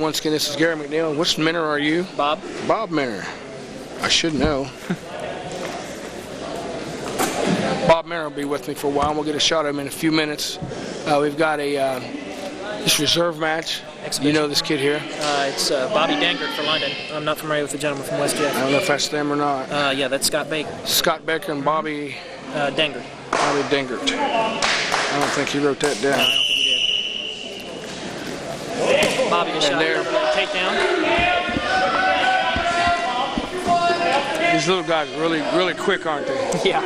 Once again, this is Gary McNeil. Which Minner are you? Bob. Bob Minner. I should know. Bob Minner will be with me for a while. We'll get a shot of him in a few minutes. We've got a this reserve match. Exhibition. You know this kid here? It's Bobby Dengert for London. I'm not familiar with the gentleman from West Jeff. I don't know if that's them or not. Yeah, that's Scott Baker. Scott Baker and Bobby Dengert. Bobby Dengert. I don't think he wrote that down. No, I don't think he did. Bobby just shot a takedown. These little guys are really quick, aren't they? Yeah.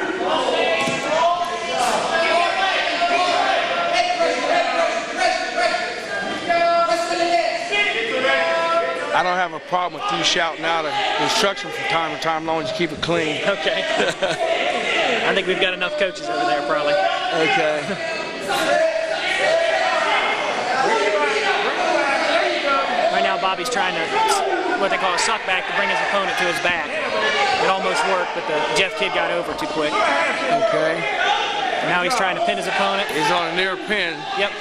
I don't have a problem with you shouting out an instruction from time to time, as long as you keep it clean. Okay. I think we've got enough coaches over there, probably. Okay. Right now, Bobby's trying to, what they call a suck back, to bring his opponent to his back. It almost worked, but the Jeff kid got over too quick. Okay. And now he's trying to pin his opponent. He's on a near pin. Yep.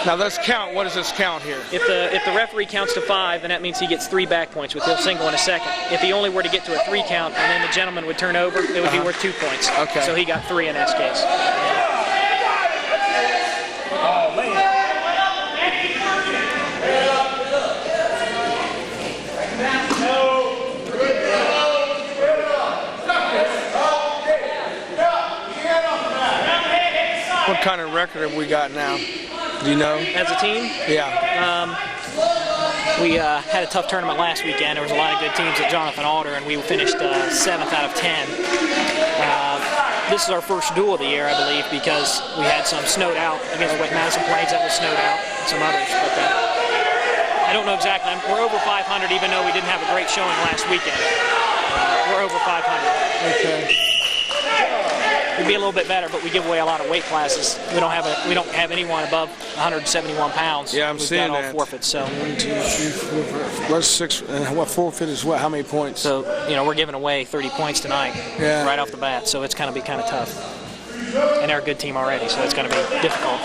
Now let's count. What does this count here? If the referee counts to 5, then that means he gets 3 back points, with he'll single in a second. If he only were to get to a 3 count and then the gentleman would turn over, it would be worth 2 points. Okay. So he got 3 in this case. Oh man. What kind of record have we got now? Do you know? As a team? Yeah. We had a tough tournament last weekend. There was a lot of good teams at Jonathan Alder, and we finished 7th out of 10. This is our first duel of the year, I believe, because we had some snowed out against West Madison Plains that was snowed out, and some others. But I don't know exactly. We're over 500, even though we didn't have a great showing last weekend. We're over 500. Okay. We'd be a little bit better, but we give away a lot of weight classes. We don't have anyone above 171 pounds. Yeah, I'm seeing all that. Forfeits. So 1, 2, 3, 4, 5. 6. What forfeit is what? How many points? So we're giving away 30 points tonight, right off the bat. So it's going to be kind of tough. And they're a good team already, so it's going to be difficult.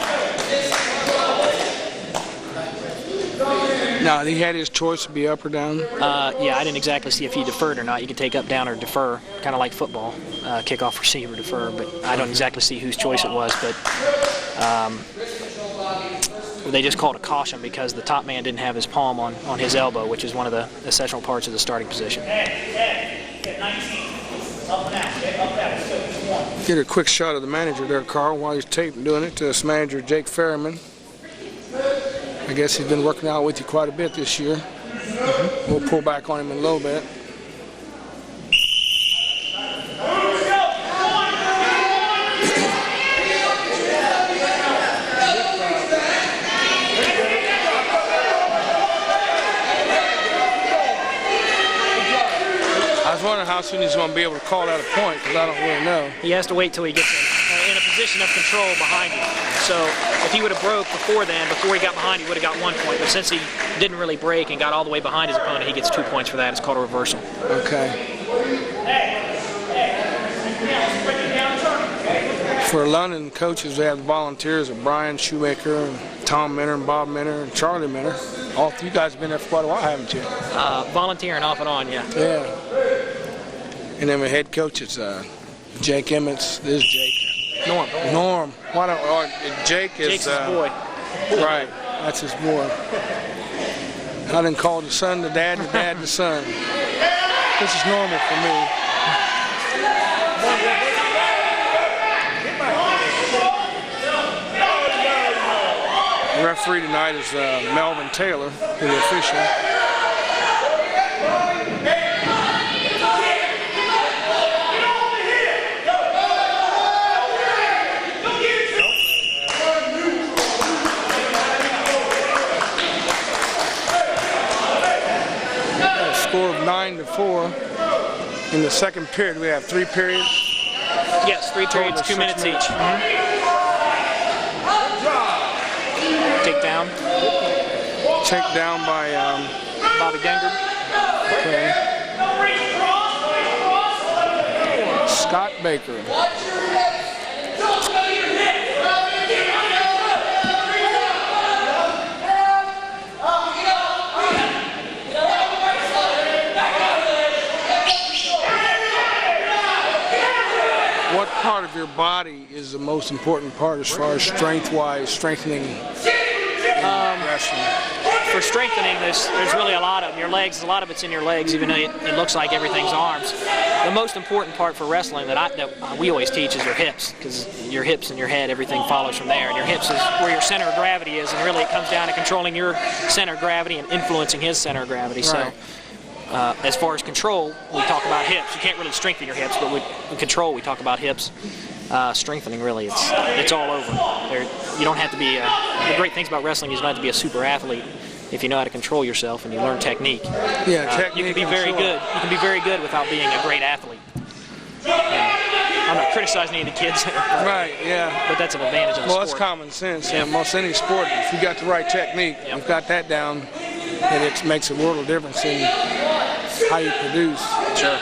Now, he had his choice to be up or down? Yeah, I didn't exactly see if he deferred or not. You can take up, down, or defer, kind of like football. Kickoff, receiver, defer, but I don't exactly see whose choice it was. But they just called a caution because the top man didn't have his palm on his elbow, which is one of the essential parts of the starting position. Get a quick shot of the manager there, Carl, while he's doing it. This manager, Jake Ferriman. I guess he's been working out with you quite a bit this year. We'll pull back on him in a little bit. I was wondering how soon he's going to be able to call that a point, because I don't really know. He has to wait till he gets in a position of control behind him. So if he would have broke before he got behind, he would have got 1 point. But since he didn't really break and got all the way behind his opponent, he gets 2 points for that. It's called a reversal. Okay. For London coaches, they have the volunteers of Brian Shoemaker, and Tom Minner, and Bob Minner, and Charlie Minner. All you guys have been there for quite a while, haven't you? Volunteering off and on, yeah. Yeah. And then the head coach is Jake Emmett. This is Jake. Norm. Why don't Jake is Jake's his boy. Right. That's his boy. I didn't call the son the dad the son. This is normal for me. The referee tonight is Melvin Taylor, the official. Score of 9-4. In the second period, we have 3 periods. Yes, 3 periods, 2 minutes each. Takedown. Takedown by Bobby Dengert. Okay. Scott Baker. body is the most important part as far as strength-wise, strengthening wrestling? For strengthening, there's really a lot of your legs. A lot of it's in your legs, even though it looks like everything's arms. The most important part for wrestling that we always teach is your hips, because your hips and your head, everything follows from there. And your hips is where your center of gravity is, and really it comes down to controlling your center of gravity and influencing his center of gravity. Right. So, as far as control, we talk about hips. You can't really strengthen your hips, but in control, we talk about hips. Strengthening, really, it's all over. You don't have to be. The great things about wrestling is you don't have to be a super athlete. If you know how to control yourself and you learn technique, technique. You can be very good. You can be very good without being a great athlete. I'm not criticizing any of the kids, Right, yeah. but that's an advantage of the Well, sport. that's common sense. Yeah, most any sport, if you got the right technique, you've got that down, and it makes a world of difference in how you produce. Sure.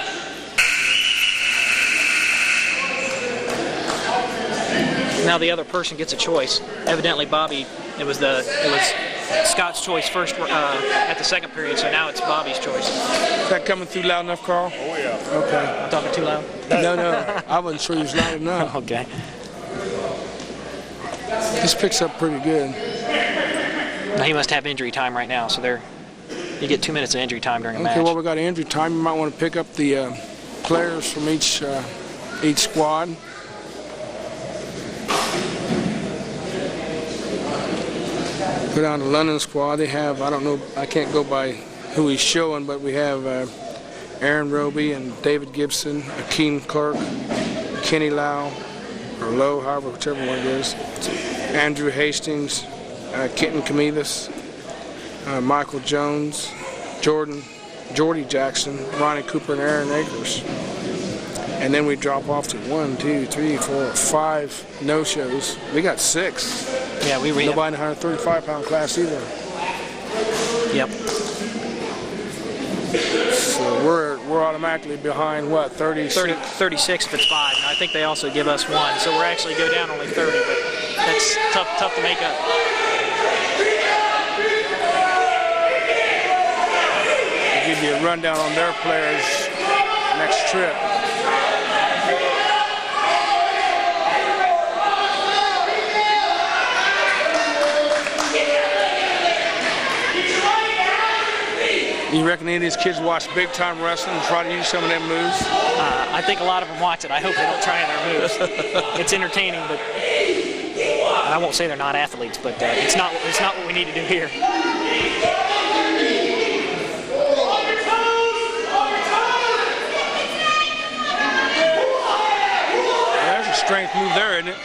Now the other person gets a choice. Evidently, Bobby, it was Scott's choice first at the second period, so now it's Bobby's choice. Is that coming through loud enough, Carl? Oh, yeah. Okay. I'm talking too loud? No, I wasn't sure he was loud enough. Okay. This picks up pretty good. Now he must have injury time right now, so you get 2 minutes of injury time during a match. Okay, well, we got injury time. You might want to pick up the players from each squad. Go down to London squad. They have, I don't know, I can't go by who he's showing, but we have Aaron Roby and David Gibson, Akeem Clark, Kenny Lau, or Lowe, however, whichever one it is, Andrew Hastings, Kitten Camivas, Michael Jones, Jordy Jackson, Ronnie Cooper, and Aaron Akers. And then we drop off to 1, 2, 3, 4, 5 no-shows. We got 6. Yeah, we Nobody in the 135-pound class either. Yep. So we're automatically behind, what, 36? 36 if it's 5. And I think they also give us 1. So we're actually go down only 30, but that's tough to make up. I'll give you a rundown on their players next trip. You reckon any of these kids watch big-time wrestling and try to use some of them moves? I think a lot of them watch it. I hope they don't try their moves. It's entertaining, but I won't say they're not athletes, but it's not what we need to do here. There's a strength move there, isn't it?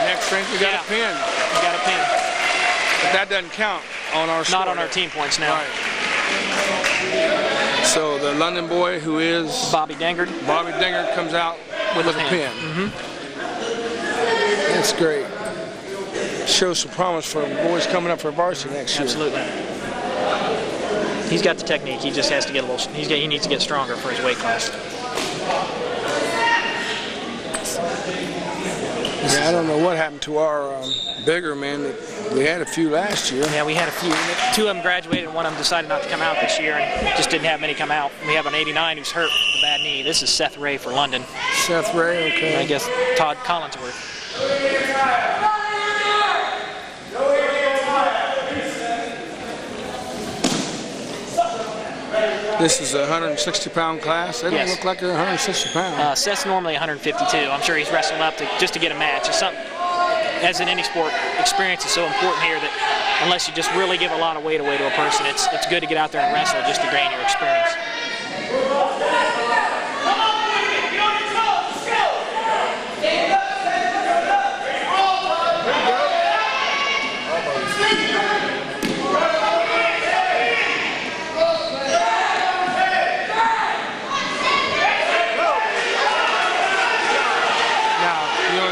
Next strength, we got a pin. We got a pin. But that doesn't count on our score. Not on our team points now. Right. So the London boy, who is Bobby Dengard. Bobby Dengard, comes out with a pin. That's great. Shows some promise for boys coming up for varsity next year. Absolutely. He's got the technique. He just has to get a little. He needs to get stronger for his weight class. Yeah, I don't know what happened to our bigger men. We had a few last year. Yeah, we had a few. 2 of them graduated, and one of them decided not to come out this year, and just didn't have many come out. We have an 89 who's hurt with a bad knee. This is Seth Ray for London. Seth Ray, okay. And I guess Todd Collinsworth. This is a 160-pound class. They don't look like they're 160 pounds. Seth's normally 152. I'm sure he's wrestled up just to get a match. It's something, as in any sport, experience is so important here that unless you just really give a lot of weight away to a person, it's good to get out there and wrestle just to gain your experience.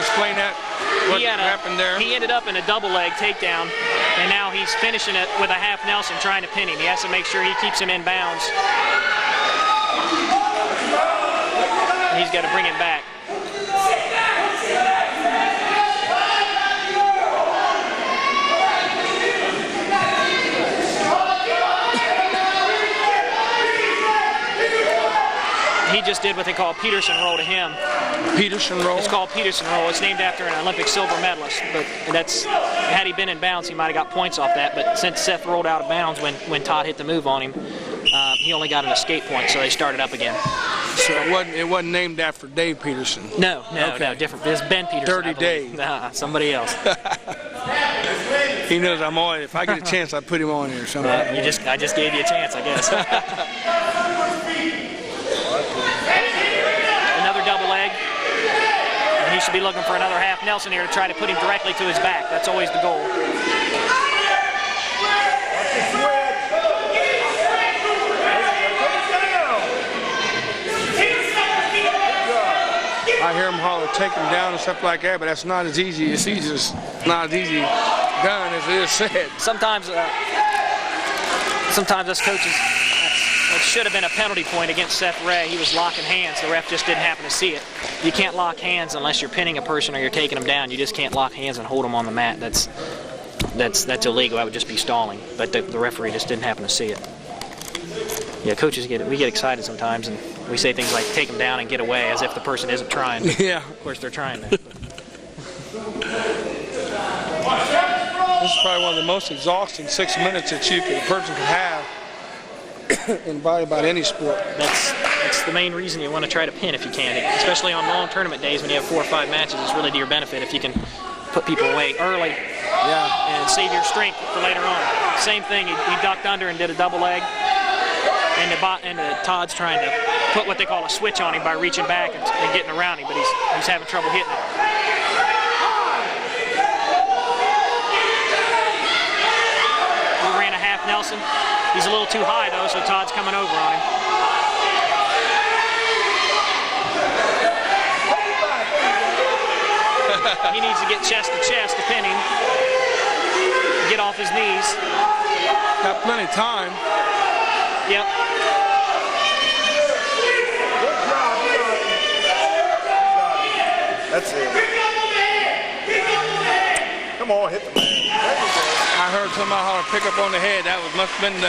Explain that. What happened there? He ended up in a double leg takedown, and now he's finishing it with a half Nelson trying to pin him. He has to make sure he keeps him in bounds. He's got to bring him back. he just did what they call Peterson roll to him. Peterson roll? It's called Peterson roll. It's named after an Olympic silver medalist. But that's, had he been in bounds, he might have got points off that. But since Seth rolled out of bounds when Todd hit the move on him, he only got an escape point, so they started up again. So it wasn't named after Dave Peterson? No, different. It's Ben Peterson. Dirty Dave. Nah, somebody else. He knows I'm on. If I get a chance, I put him on here somehow. I just gave you a chance, I guess. Another double leg. And he should be looking for another half Nelson here to try to put him directly to his back. That's always the goal. I hear him holler, take him down and stuff like that, but that's not as easy. It's not as easy done as it is said. Sometimes us coaches, that should have been a penalty point against Seth Ray. He was locking hands. The ref just didn't happen to see it. You can't lock hands unless you're pinning a person or you're taking them down. You just can't lock hands and hold them on the mat. That's illegal. That would just be stalling. But the referee just didn't happen to see it. Yeah, coaches we get excited sometimes, and we say things like "take them down and get away," as if the person isn't trying. Yeah, of course they're trying that. This is probably one of the most exhausting 6 minutes that a person can have in about any sport. That's the main reason you want to try to pin if you can, especially on long tournament days when you have 4 or 5 matches. It's really to your benefit if you can put people away early. Yeah. And save your strength for later on. Same thing. He ducked under and did a double leg. And Todd's trying to put what they call a switch on him by reaching back and getting around him, but he's having trouble hitting it. We ran a half Nelson. He's a little too high though, so Todd's coming over on him. He needs to get chest to chest to pin him. Get off his knees. Got plenty of time. Yep. That's it. Come on, hit the man. I heard somebody holler, pick up on the head. That must have been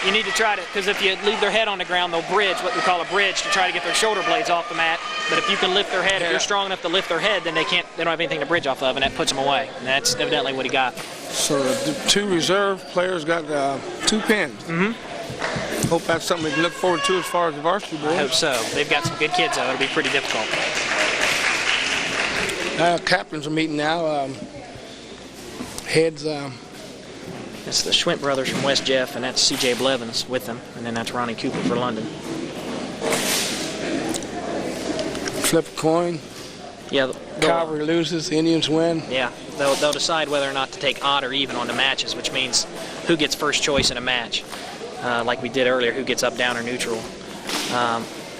you need to try to, because if you leave their head on the ground, they'll bridge, what we call a bridge, to try to get their shoulder blades off the mat. But if you can lift their head, if you're strong enough to lift their head, then they don't have anything to bridge off of, and that puts them away. And that's evidently what he got. So the 2 reserve players got 2 pins. Mm-hmm. Hope that's something we can look forward to as far as the varsity boys. I hope so. They've got some good kids, though. It'll be pretty difficult. Captains are meeting now. Heads. It's the Schwint brothers from West Jeff, and that's C.J. Blevins with them, and then that's Ronnie Cooper for London. Flip a coin. Yeah. Cavalry loses, the Indians win. Yeah, they'll decide whether or not to take odd or even on the matches, which means who gets first choice in a match. Like we did earlier, who gets up, down, or neutral.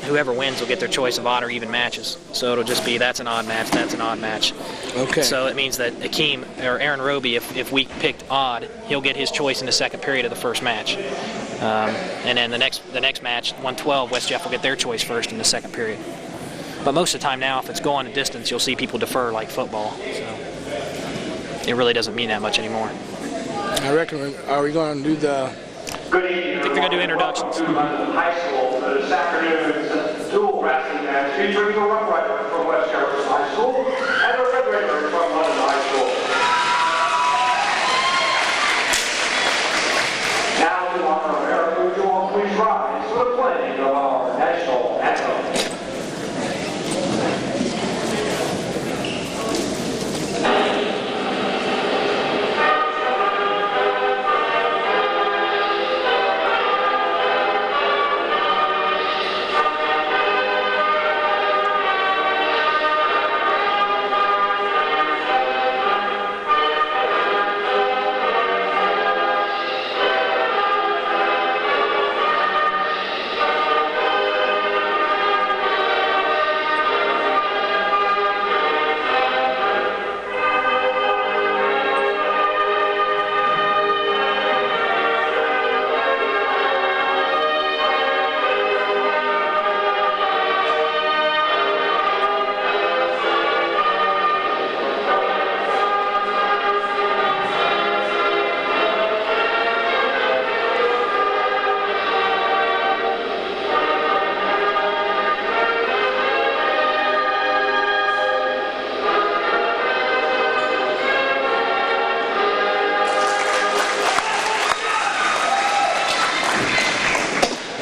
Whoever wins will get their choice of odd or even matches. So it'll just be that's an odd match, that's an odd match. Okay. So it means that Akeem or Aaron Roby, if we picked odd, he'll get his choice in the second period of the first match. And then the next match, 112, West Jeff will get their choice first in the second period. But most of the time now, if it's going a distance, you'll see people defer like football. So it really doesn't mean that much anymore. I reckon, are we going to do the... Good evening. I think they're going to do introductions. To London High School for this afternoon's dual wrestling match featuring the Rough Rider from West Jefferson High School and the Red Ranger from London High School. Now, to honor Eric, would you all please rise for the playing of our national anthem.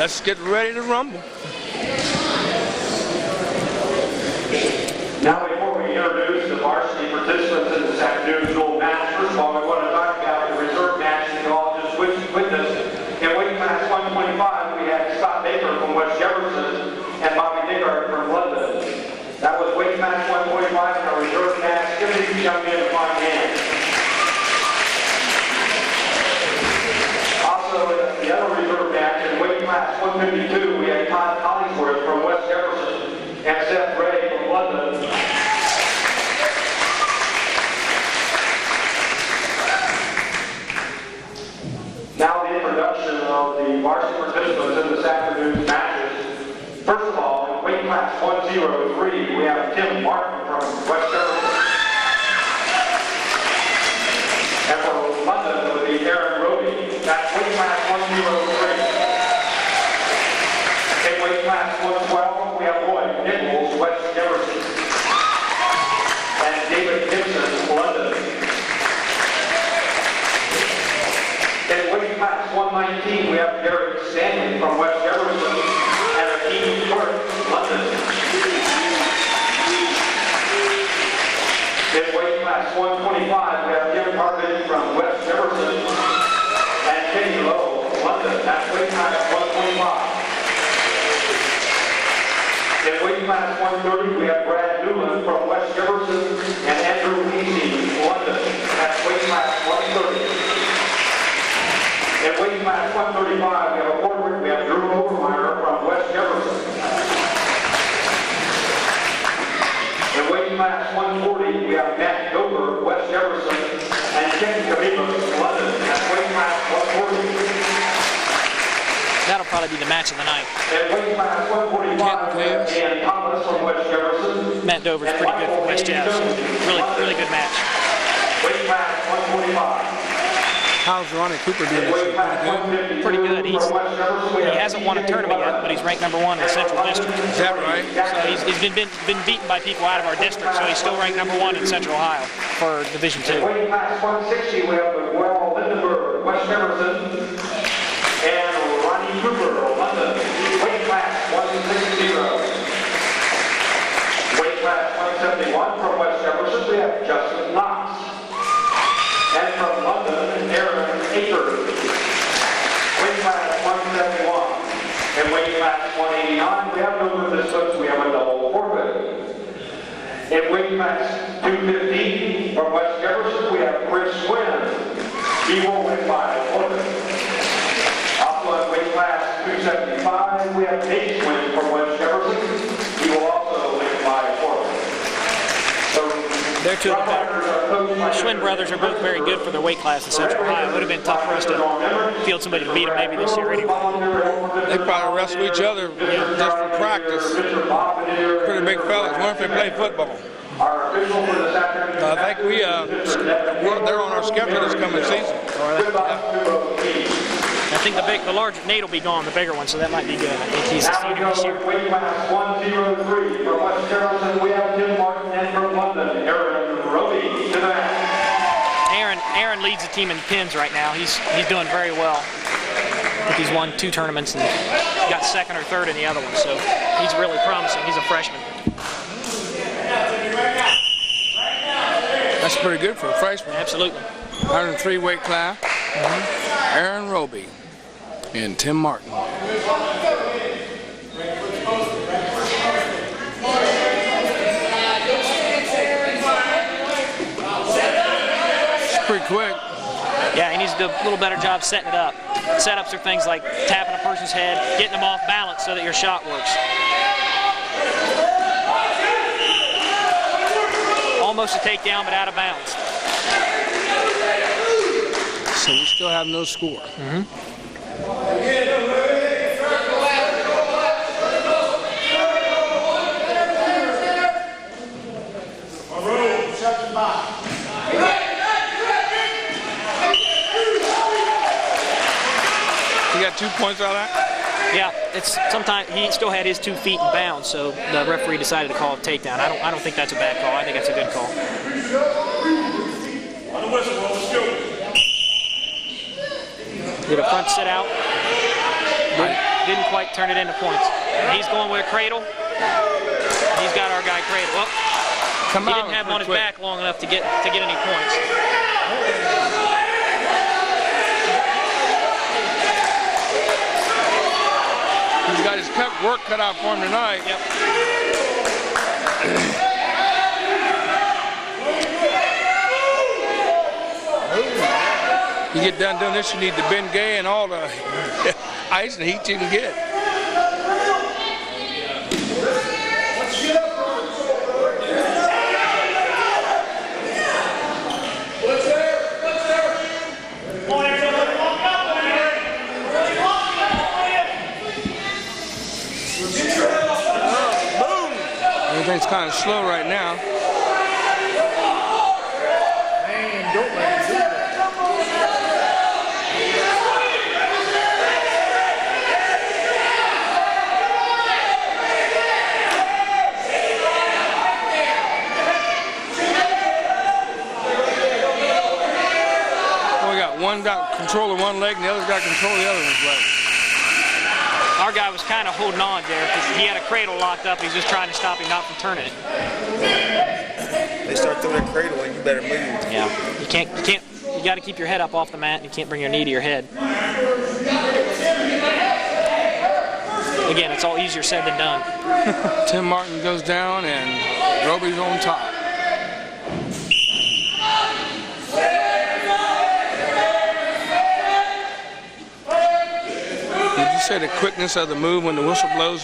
let's get ready to rumble. Now, before we introduce the varsity participants in this afternoon's dual match, first of all, we want to talk about the reserve match that you all just witnessed. In weight class 125, we had Scott Baker from West Jefferson and Bobby Dickard from London. That was weight class 125 in our reserve match. Give these young men a fine hand. Also, in the other reserve match, in weight class 152, we had Todd Hollingsworth from West Jefferson and Seth Ray from London. Now the introduction of the varsity participants in this afternoon's matches. First of all, in weight class 103, we have Tim Martin from West Jefferson. And from London would be Aaron Roby. That's weight class 103. In weight class 112, we have Lloyd Nichols, West Jefferson. And David Gibson, London. In weight class 119, we have Derek Stanley from West Jefferson and Akeem Clark, London. In weight class 125, we have Jim Harvey from West Jefferson and Kenny Lowe, London. That's weight class 125. In weight class 130, we have Brad Newland from West Jefferson and Andrew Easy, London. That's weight class 130. In weight class 135, we have a forward. We have Drew Overmeyer from West Jefferson. In weight class 140, we have Matt Dover, West Jefferson, and Ken Kabiba, London. That's weight class 140. That'll probably be the match of the night. In weight class 145, we have Dan Thomas from West Jefferson. Matt Dover's pretty good for West Jefferson. Really good match. Weight class 145. How's Ronnie Cooper doing this year? Pretty good. He hasn't won a tournament yet, but he's ranked #1 in the Central District. Is that right? So he's been beaten by people out of our district, so he's still ranked #1 in Central Ohio for Division II. Weight class 160, we have Will Lindenberg, West Jefferson, and Ronnie Cooper, London. Weight class 160. Weight class 171 from West Jefferson, we have Justin Knox. And from London, Aaron Akers. Weight class 171. And weight class 189, we have no participants, we have a double forfeit. In weight class 215, from West Jefferson, we have Chris Wynn. He will win by forfeit. Also in weight class 275, we have Nate Wynn from West Jefferson. He will also win by forfeit. They're two of the better. Schwinn brothers are both very good for their weight class in Central Ohio. It would have been tough for us to field somebody to beat them maybe this year anyway. They probably wrestle each other just for practice. Pretty big fellas. Wonder if they play football. I think they're on our schedule this coming season. I think the larger Nate will be gone, the bigger one, so that might be good. I think he's a senior this year. Weight class 103 from West Jefferson, we have Tim Martin, and from London, Aaron Roby to the match. Aaron leads the team in pins right now. He's doing very well. I think he's won 2 tournaments and got 2nd or 3rd in the other one, so he's really promising. He's a freshman. That's pretty good for a freshman. Absolutely. 103 weight class. Aaron Roby and Tim Martin. It's pretty quick. Yeah, he needs to do a little better job setting it up. Setups are things like tapping a person's head, getting them off balance so that your shot works. Almost a takedown, but out of bounds. So we still have no score. You got 2 points out of that? Yeah, it's sometimes he still had his 2 feet in bounds, so the referee decided to call a takedown. I don't think that's a bad call. I think that's a good call. On the whistle, let's go. Did a front sit out. didn't quite turn it into points. And he's going with a cradle. He's got our guy cradle. Well, he didn't have him on his back long enough to get any points. He's got his work cut out for him tonight. Yep. You get done doing this, you need the Bengay and all the ice and heat you can get. Everything's kind of slow right now. Man, don't let him do that. Well, we got one got control of one leg and the other's got control of the other one's leg. Our guy was kind of holding on there because he had a cradle locked up. He's just trying to stop him not from turning it. They start throwing that cradle and you better move. Yeah, you got to keep your head up off the mat and you can't bring your knee to your head. Again, it's all easier said than done. Tim Martin goes down and Roby's on top. Say the quickness of the move when the whistle blows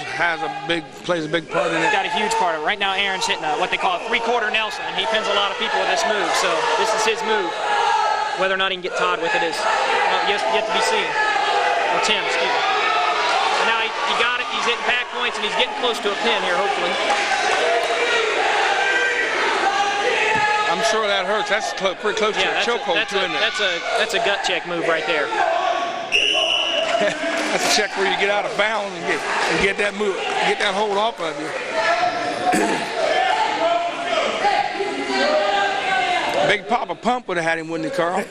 plays a big part in it. It's got a huge part of it. Right now, Aaron's hitting what they call a three-quarter Nelson. He pins a lot of people with this move, so this is his move. Whether or not he can get Todd with it is yet to be seen. Or Tim, excuse me. And now he got it. He's hitting back points, and he's getting close to a pin here, hopefully. I'm sure that hurts. That's pretty close to a chokehold, too, isn't it? That's a gut check move right there. That's a check where you get out of bounds and get that move, get that hold off of you. Big Papa Pump would have had him, wouldn't he, Carl?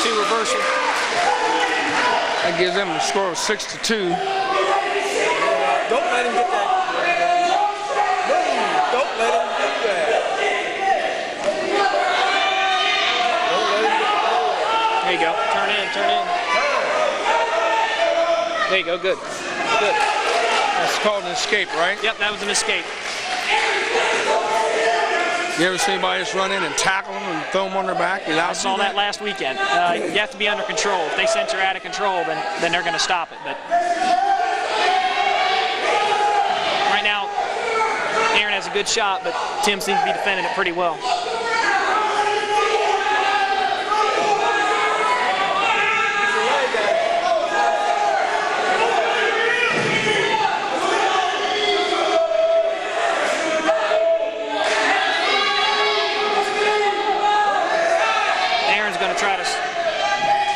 Reversal. That gives them a score of 6-2. Don't let him get that. Don't let him do that. Don't let him get the ball. There you go. Turn in. There you go. Good. That's called an escape, right? Yep, that was an escape. You ever see anybody just run in and tackle them and throw them on their back? I saw that last weekend. You have to be under control. If they sense you're out of control, then they're going to stop it. But right now, Aaron has a good shot, but Tim seems to be defending it pretty well.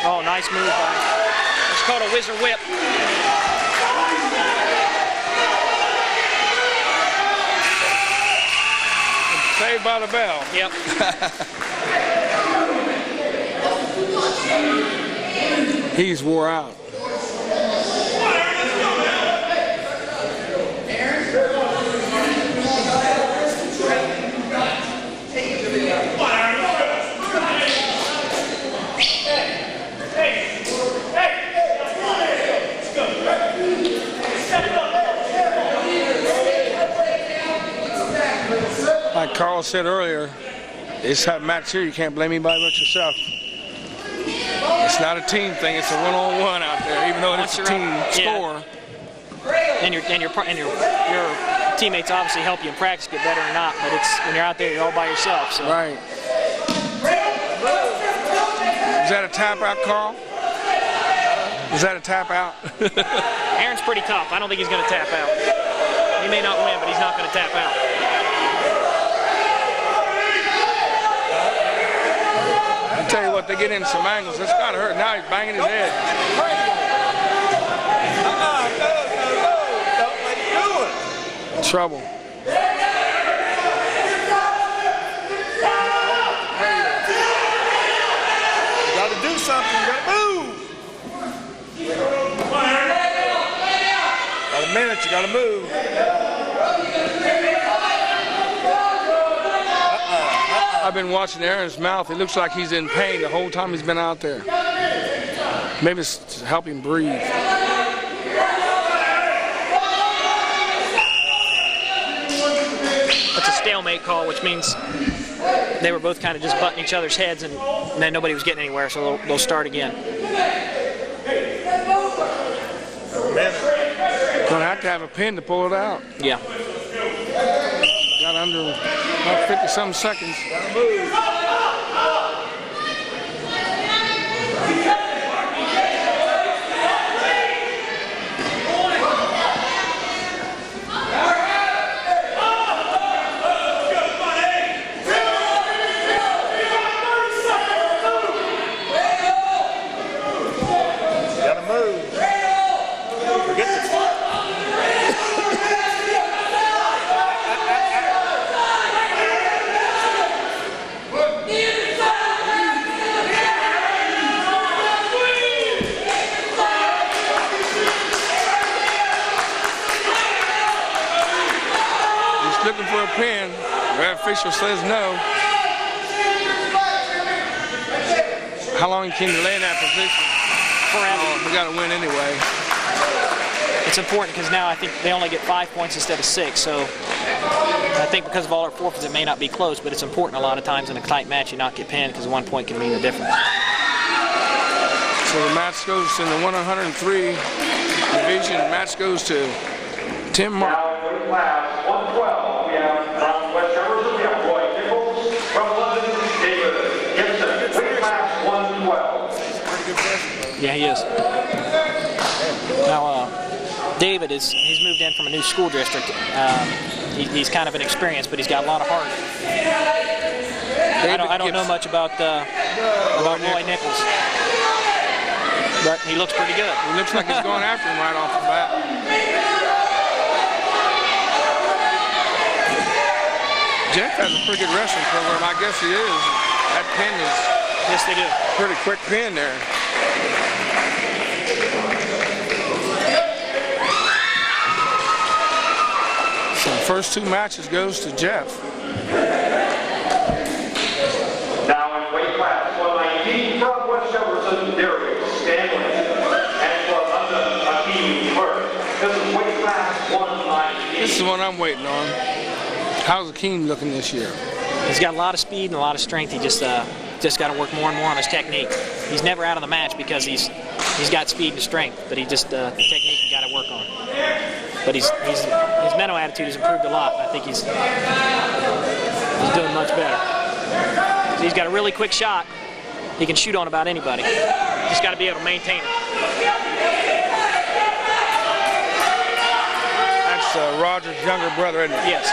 Oh, nice move by him. It's called a whizzer whip. Saved by the bell. Yep. He's wore out. Like Carl said earlier, this match here, you can't blame anybody but yourself. It's not a team thing; it's a one-on-one out there. Even though it's a team score. And your teammates obviously help you in practice get better or not, but it's when you're out there, you're all by yourself. So. Right. Is that a tap out, Carl? Is that a tap out? Aaron's pretty tough. I don't think he's going to tap out. He may not win, but he's not going to tap out. I'll tell you what. what, they get in some angles. That's got to hurt. Now he's banging his head. Don't let him do it. Trouble. You got to do something. You got to move. About a minute, you got to move. I've been watching Aaron's mouth. It looks like he's in pain the whole time he's been out there. Maybe it's to help him breathe. That's a stalemate call, which means they were both kind of just butting each other's heads, and then nobody was getting anywhere, so they'll start again. Gonna have to have a pin to pull it out. Yeah. Got under about 50-some seconds. Gotta move. Forget the Looking for a pin. The official says no. How long can you lay in that position? Forever. Oh, we got to win anyway. It's important because now I think they only get 5 points instead of 6, so I think because of all our forfeits it may not be close, but it's important a lot of times in a tight match you not get pinned because 1 point can mean the difference. So the match goes in the 103 division. The match goes to Tim Mark. Now in class 112, we have from West Jefferson, we have Roy Nichols. From London, David Gibson. Weight class 112. Yeah, he is. Now, David he's moved in from a new school district. He's kind of inexperienced, but he's got a lot of heart. I don't know much about Roy Nichols, but he looks pretty good. He looks like he's going after him right off the bat. Jeff has a pretty good wrestling program. I guess he is. That pin is Yes, they do. Pretty quick pin there. So the first 2 matches goes to Jeff. Now in weight class 119 from West Jefferson, Darius Stanley. And from London, Akeem Burke. This is weight class 119. This is what I'm waiting on. How's Akeem looking this year? He's got a lot of speed and a lot of strength. He just got to work more and more on his technique. He's never out of the match because he's got speed and strength, but he just the technique he got to work on. But his mental attitude has improved a lot. I think he's doing much better. So he's got a really quick shot. He can shoot on about anybody. Just got to be able to maintain it. That's Roger's younger brother, isn't it? Yes.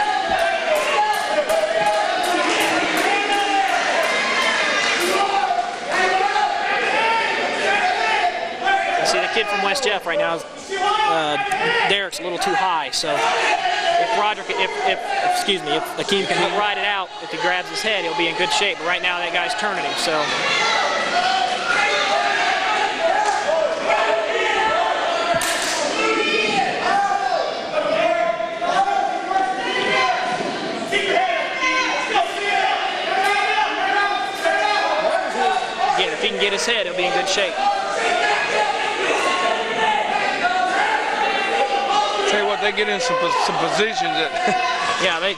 See, the kid from West Jeff right now, Derek's a little too high. So if Akeem can ride it out, if he grabs his head, he'll be in good shape. But right now, that guy's turning him. So. Again, if he can get his head, he'll be in good shape. Tell you what, they get in some positions that. Yeah, we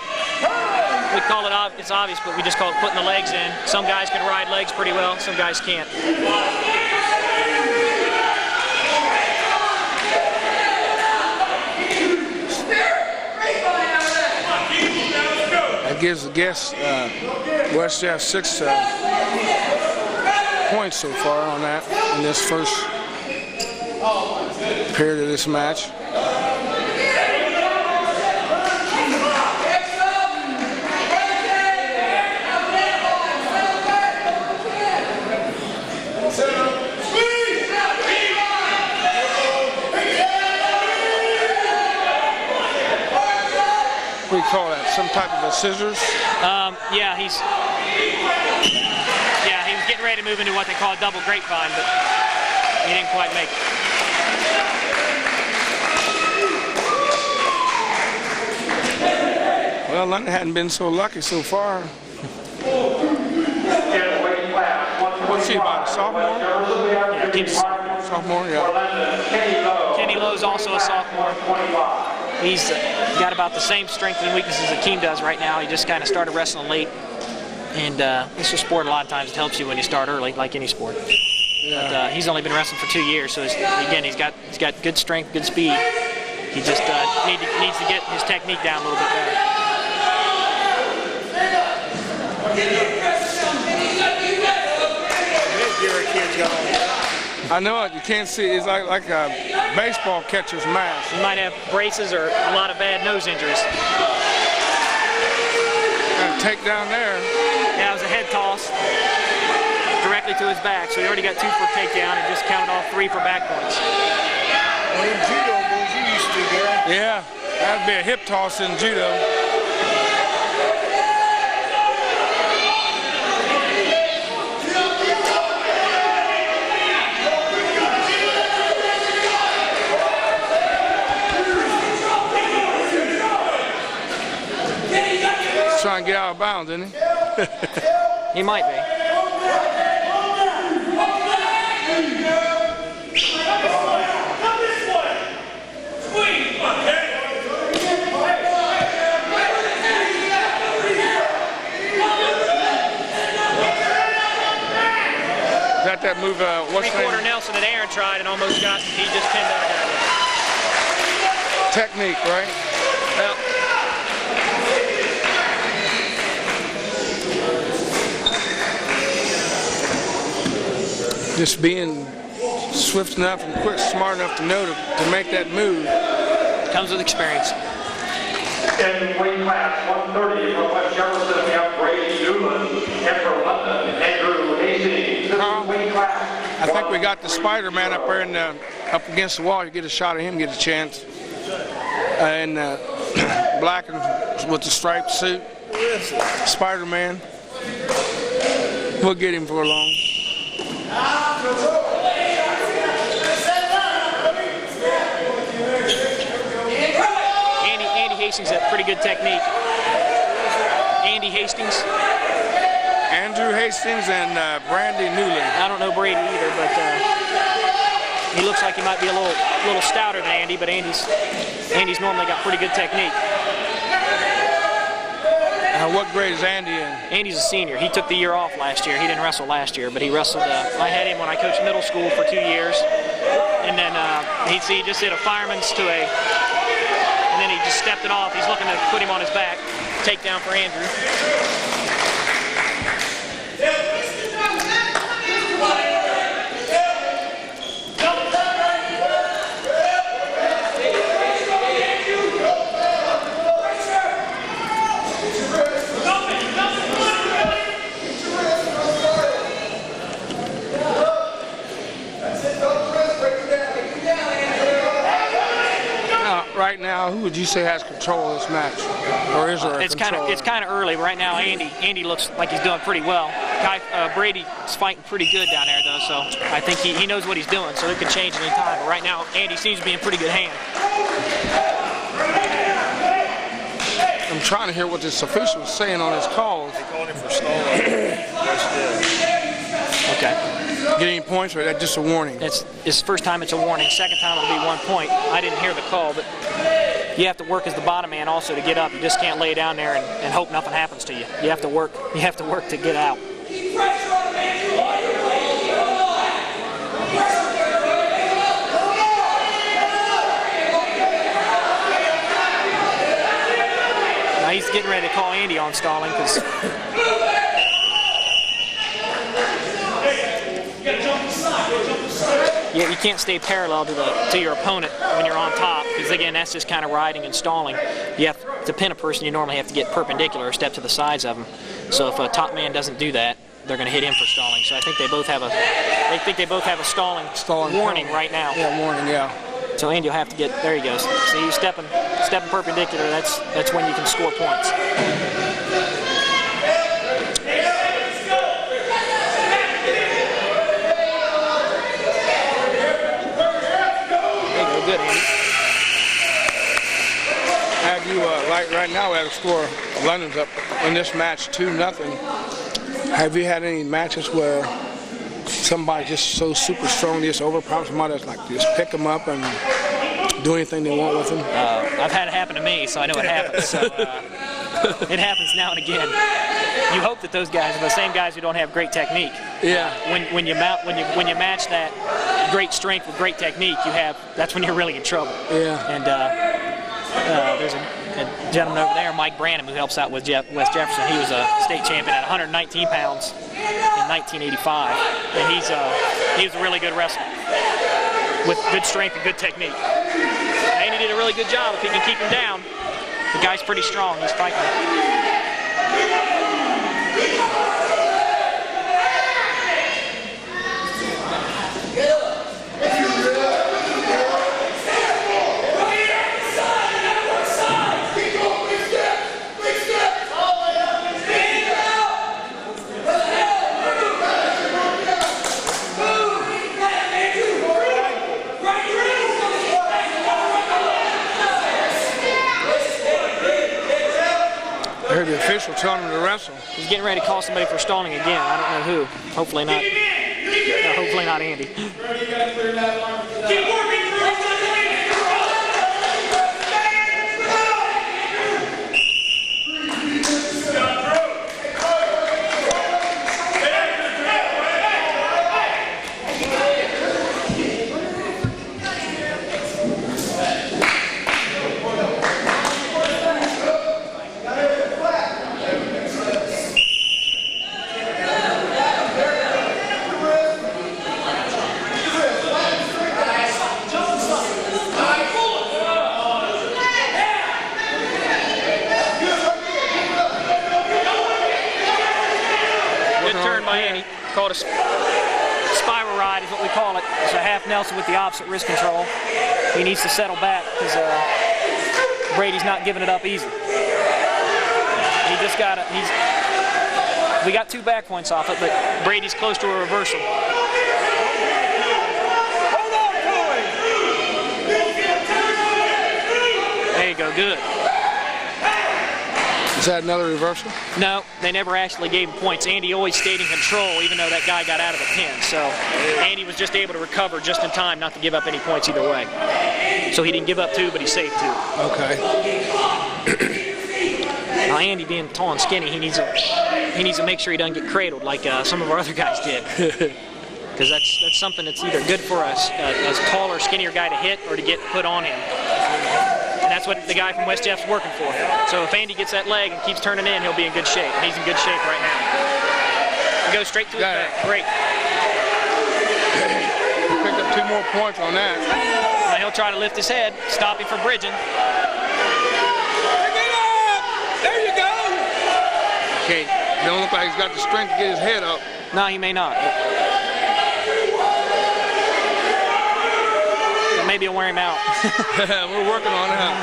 call it, it's obvious, but we just call it putting the legs in. Some guys can ride legs pretty well, some guys can't. That gives the guests West Jeff 6 points so far on that in this first period of this match. do you call that? Some type of a scissors? Yeah, he was getting ready to move into what they call a double grapevine, but he didn't quite make it. Well, London hadn't been so lucky so far. What's he, about a sophomore? Yeah, Sophomore, yeah. Kenny Lowe's also a sophomore. He's got about the same strengths and weaknesses that Keem does right now. He just kind of started wrestling late. And it's a sport, a lot of times it helps you when you start early, like any sport. Yeah. But he's only been wrestling for 2 years, so again, he's got good strength, good speed. He just needs to get his technique down a little bit better. I know it. You can't see. It's like a baseball catcher's mask. He might have braces or a lot of bad nose injuries. Got a takedown there. Yeah, it was a head toss directly to his back. So he already got 2 for takedown and just counted off 3 for back points. Well, in judo moves you used to be, Gary. Yeah, that'd be a hip toss in judo. Trying to get out of bounds, isn't he? He might be. Is that move, what's the Three-quarter name? Nelson that Aaron tried and almost got, he just pinned that guy. Technique, right? Well, Just being swift enough and quick, smart enough to know to make that move. comes with experience. In weight class 130 from West Jefferson, we have Brady Newland, and from London, Andrew Hastings. This is weight class. I think we got the Spider-Man up there up against the wall. You get a shot of him, get a chance. And black and with the striped suit, Spider-Man. We'll get him for long. Andy Hastings has pretty good technique. Andy Hastings. Andrew Hastings and Brandy Newland. I don't know Brady either, but he looks like he might be a little stouter than Andy, but Andy's normally got pretty good technique. What grade is Andy in? Andy's a senior. He took the year off last year. He didn't wrestle last year, but he wrestled. I had him when I coached middle school for 2 years, and then he just did a fireman's to a, and then he just stepped it off. He's looking to put him on his back, takedown for Andrew. Right now, who would you say has control of this match, or is there a control? It's kind of early right now. Andy looks like he's doing pretty well. Brady's fighting pretty good down there though, so I think he knows what he's doing. So it could change any time. But right now, Andy seems to be in pretty good hand. I'm trying to hear what this official is saying on his calls. They called him for stalling. Okay. Getting points, or is that just a warning? It's the first time it's a warning. Second time it'll be 1 point. I didn't hear the call, but you have to work as the bottom man also to get up. You just can't lay down there and hope nothing happens to you. You have to work. You have to work to get out. Now he's getting ready to call Andy on stalling because. Yeah, you can't stay parallel to your opponent when you're on top, because again, that's just kind of riding and stalling. You have to pin a person. You normally have to get perpendicular, or step to the sides of them. So if a top man doesn't do that, they're going to hit him for stalling. So I think they both have a stalling warning right now. Yeah, warning. Yeah. So Andy will have to get, there he goes. See, he's stepping perpendicular. That's when you can score points. There you go, good, Andy. Have you, like right now, we have a score, London's up in this match 2-0. Have you had any matches where somebody just so super strong, just overpower somebody that's like just pick them up and do anything they want with them? I've had it happen to me, so I know it happens. So it happens now and again. You hope that those guys are the same guys who don't have great technique. Yeah. When you match that great strength with great technique, that's when you're really in trouble. Yeah. And there's a gentleman over there, Mike Branham, who helps out with West Jefferson. He was a state champion at 119 pounds in 1985, and he was a really good wrestler with good strength and good technique. And he did a really good job. If he can keep him down, the guy's pretty strong. He's fighting. I heard the official telling him to wrestle. He's getting ready to call somebody for stalling again. I don't know who. Hopefully not. Hopefully not Andy. Called a spiral ride is what we call it. It's a half Nelson with the opposite wrist control. He needs to settle back because Brady's not giving it up easy. He just got it. We got 2 back points off it, but Brady's close to a reversal. There you go, good. Is that another reversal? No, they never actually gave him points. Andy always stayed in control even though that guy got out of the pin. So Andy was just able to recover just in time not to give up any points either way. So he didn't give up 2, but he saved 2. Okay. Now Andy being tall and skinny, he needs to make sure he doesn't get cradled like some of our other guys did. Because that's something that's either good for a taller, skinnier guy to hit or to get put on him. That's what the guy from West Jeff's working for. So if Andy gets that leg and keeps turning in, he'll be in good shape. And he's in good shape right now. He goes straight to his back. Great. He picked up 2 more points on that. Now he'll try to lift his head, stop him from bridging. There you go. Okay. Don't look like he's got the strength to get his head up. No, he may not. Maybe he'll wear him out. We're working on that.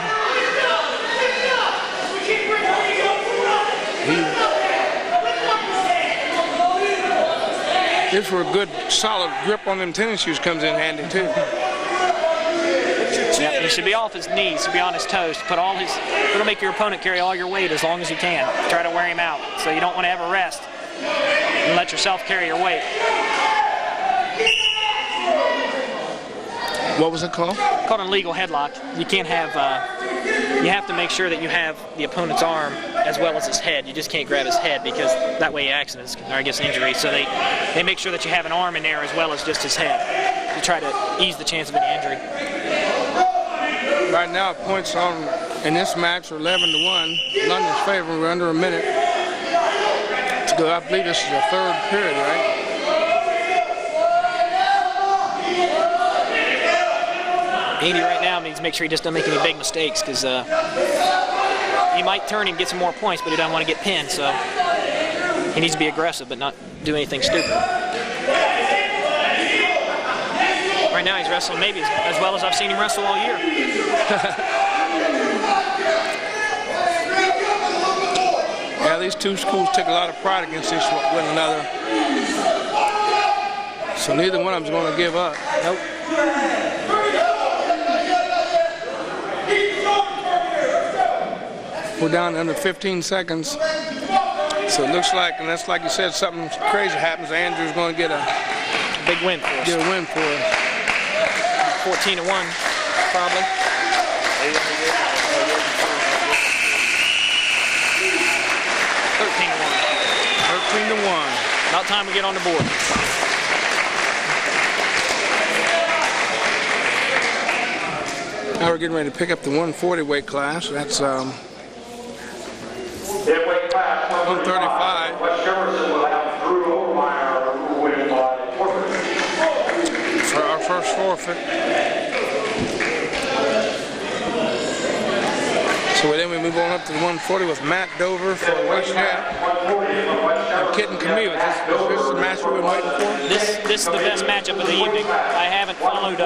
This for a good solid grip on them tennis shoes comes in handy too. Yeah, he should be off his knees, to be on his toes. It'll make your opponent carry all your weight as long as you can. Try to wear him out. So you don't want to ever rest and let yourself carry your weight. What was it called? Called an illegal headlock. You can't have. You have to make sure that you have the opponent's arm as well as his head. You just can't grab his head because that way accidents or gets injury. So they make sure that you have an arm in there as well as just his head to try to ease the chance of any injury. Right now, points on in this match are 11-1. London's favor. We're under a minute to go. I believe this is the 3rd period, right? Andy right now needs to make sure he just doesn't make any big mistakes because he might turn and get some more points, but he doesn't want to get pinned. So he needs to be aggressive, but not do anything stupid. Right now he's wrestling maybe as well as I've seen him wrestle all year. Yeah, these two schools take a lot of pride against one another. So neither one of them's going to give up. Nope. We're down to under 15 seconds. So it looks like, unless, like you said, something crazy happens, Andrew's going to get a big win for us. Get a win for us. 14-1, probably. 13-1. About time we get on the board. Now we're getting ready to pick up the 140 weight class. That's 135. West Jefferson will have Drew Overmeyer, who will win by forfeit. For our first forfeit. So then we move on up to the 140 with Matt Dover for West Jet and Kitten Camille. Is this the match we've been waiting for? This is the best matchup of the evening. I haven't followed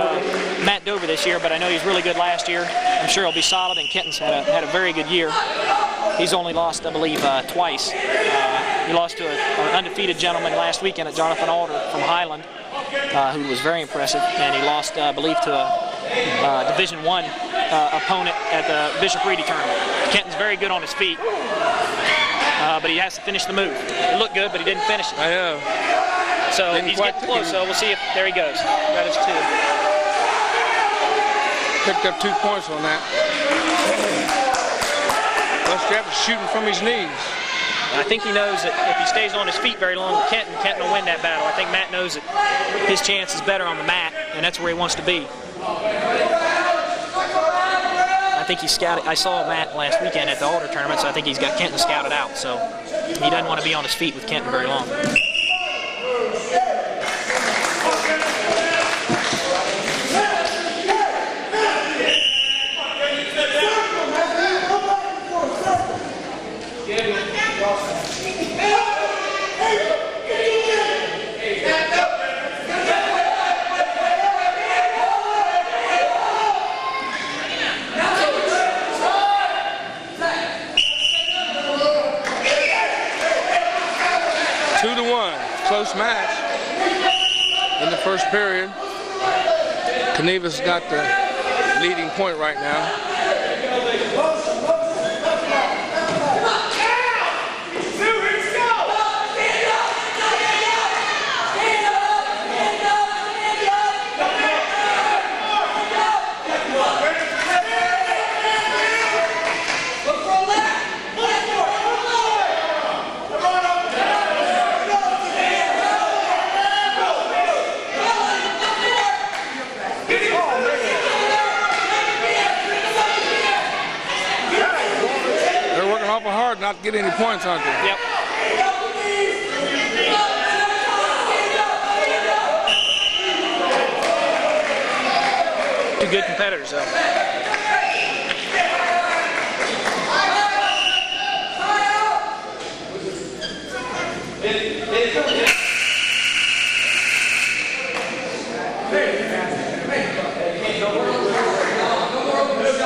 Matt Dover this year, but I know he's really good last year. I'm sure he'll be solid, and Kenton's had a very good year. He's only lost, I believe, twice. He lost to an undefeated gentleman last weekend at Jonathan Alder from Highland, who was very impressive, and he lost, I believe, to a Division I opponent at the Bishop Reedy tournament. Kenton's very good on his feet, but he has to finish the move. It looked good, but he didn't finish it. I know. So he's getting close, so we'll see if, there he goes. That is 2. Picked up 2 points on that. West Jeff is shooting from his knees. I think he knows that if he stays on his feet very long with Kenton will win that battle. I think Matt knows that his chance is better on the mat, and that's where he wants to be. I think he scouted. I saw Matt last weekend at the Alder tournament, so I think he's got Kenton scouted out. So he doesn't want to be on his feet with Kenton very long. Close match in the first period. Keneva's got the leading point right now. Not get any points, aren't they? Yep. Two good competitors, though.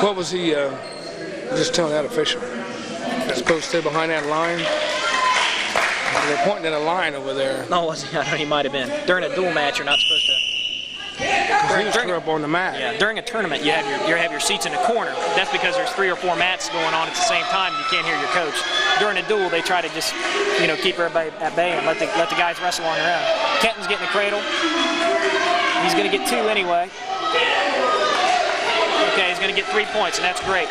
What was he just telling that official? Supposed to stay behind that line. They're pointing at a line over there. No, was he? I don't know, he might have been. During a dual match, you're not supposed to. During up on the mat. Yeah, during a tournament, you have your seats in the corner. That's because there's 3 or 4 mats going on at the same time. You can't hear your coach. During a duel, they try to just, keep everybody at bay and let the guys wrestle on their own. Kenton's getting the cradle. He's going to get 2 anyway. Okay, he's going to get 3 points, and that's great.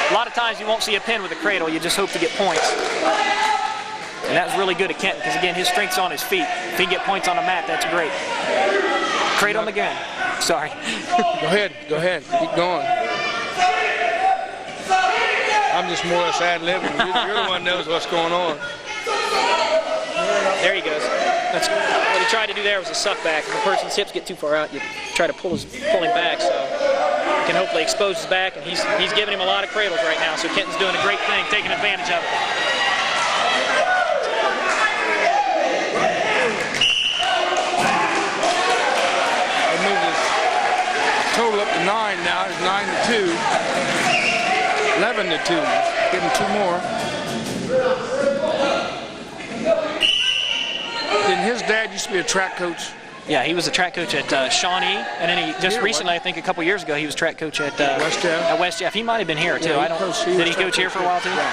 A lot of times you won't see a pin with a cradle. You just hope to get points. And that was really good at Kenton because, again, his strength's on his feet. If he can get points on the mat, that's great. Cradle him again. Sorry. Go ahead. Keep going. I'm just more or less ad-libbing. You're the one who knows what's going on. There he goes. What he tried to do there was a suck back. If a person's hips get too far out, you try to pull him back. So you can hopefully expose his back, and he's giving him a lot of cradles right now. So Kenton's doing a great thing, taking advantage of it. Now it's 9-2. 11-2. Getting 2 more. Then his dad used to be a track coach. Yeah, he was a track coach at Shawnee, and then he just recently, I think a couple years ago, he was track coach at West Jeff. At West Jeff. He might have been here too. Yeah, Did he coach here for a while too? Yeah.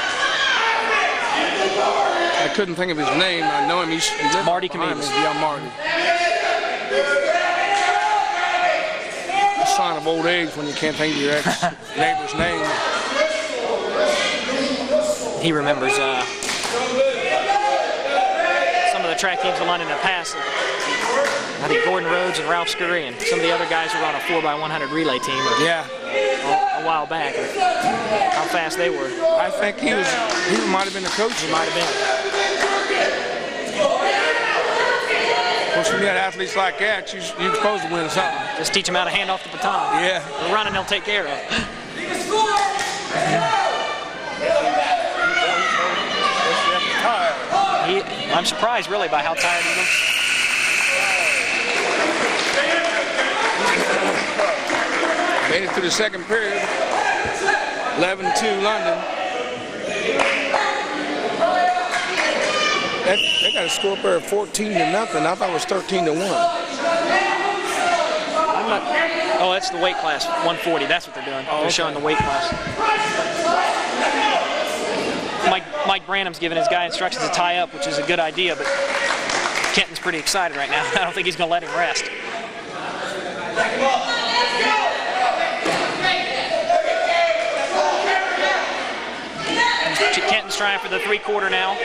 I couldn't think of his name. I know him. He lived Marty behind Cameas. me. Yeah, Marty. A sign of old age when you can't think of your ex-neighbor's name. He remembers some of the track teams in London in the past. I think Gordon Rhodes and Ralph Scurry and some of the other guys who were on a 4x100 relay team. Yeah. A while back. How fast they were. I think he might have been the coach. He might have been. Of course, when you had athletes like that, you're supposed to win something. Just teach them how to hand off the baton. Yeah. The running they'll take care of. I'm surprised really by how tired he looks. Made it through the second period. 11-2 London. They got a score up there of 14-0. I thought it was 13-1. Oh, that's the weight class, 140. That's what they're doing. They're showing the weight class. Mike Branham's giving his guy instructions to tie up, which is a good idea, but Kenton's pretty excited right now. I don't think he's going to let him rest. Kenton's trying for the 3/4 now.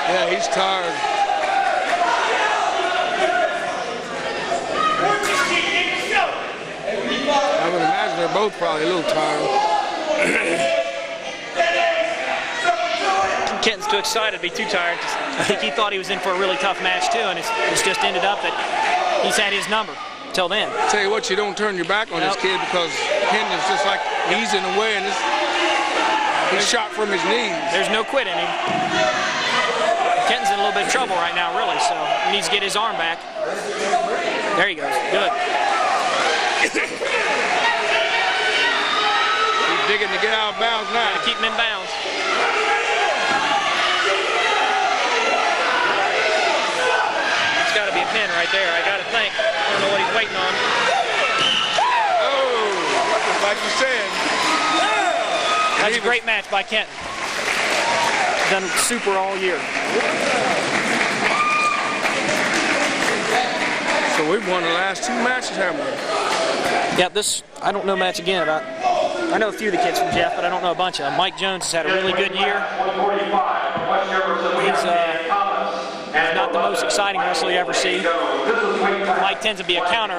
Yeah, he's tired. I would imagine they're both probably a little tired. Kenton's too excited to be too tired. I think he thought he was in for a really tough match too, and it's just ended up that he's had his number till then. Tell you what, you don't turn your back on this kid because Kenyon's just like he's in the way, and he's shot from his knees. There's no quit in him. Kenton's in a little bit of trouble right now, really, so he needs to get his arm back. There he goes. Good. He's digging to get out of bounds now. Gotta keep him in bounds. It's got to be a pin right there, I got to think. I don't know what he's waiting on. Oh, like you said. That's a great match by Kenton. Done super all year. So we've won the last 2 matches, haven't we? Yeah, I don't know much again about. I know a few of the kids from Jeff, but I don't know a bunch of them. Mike Jones has had a really good year. He's not the most exciting wrestler you ever see. Mike tends to be a counter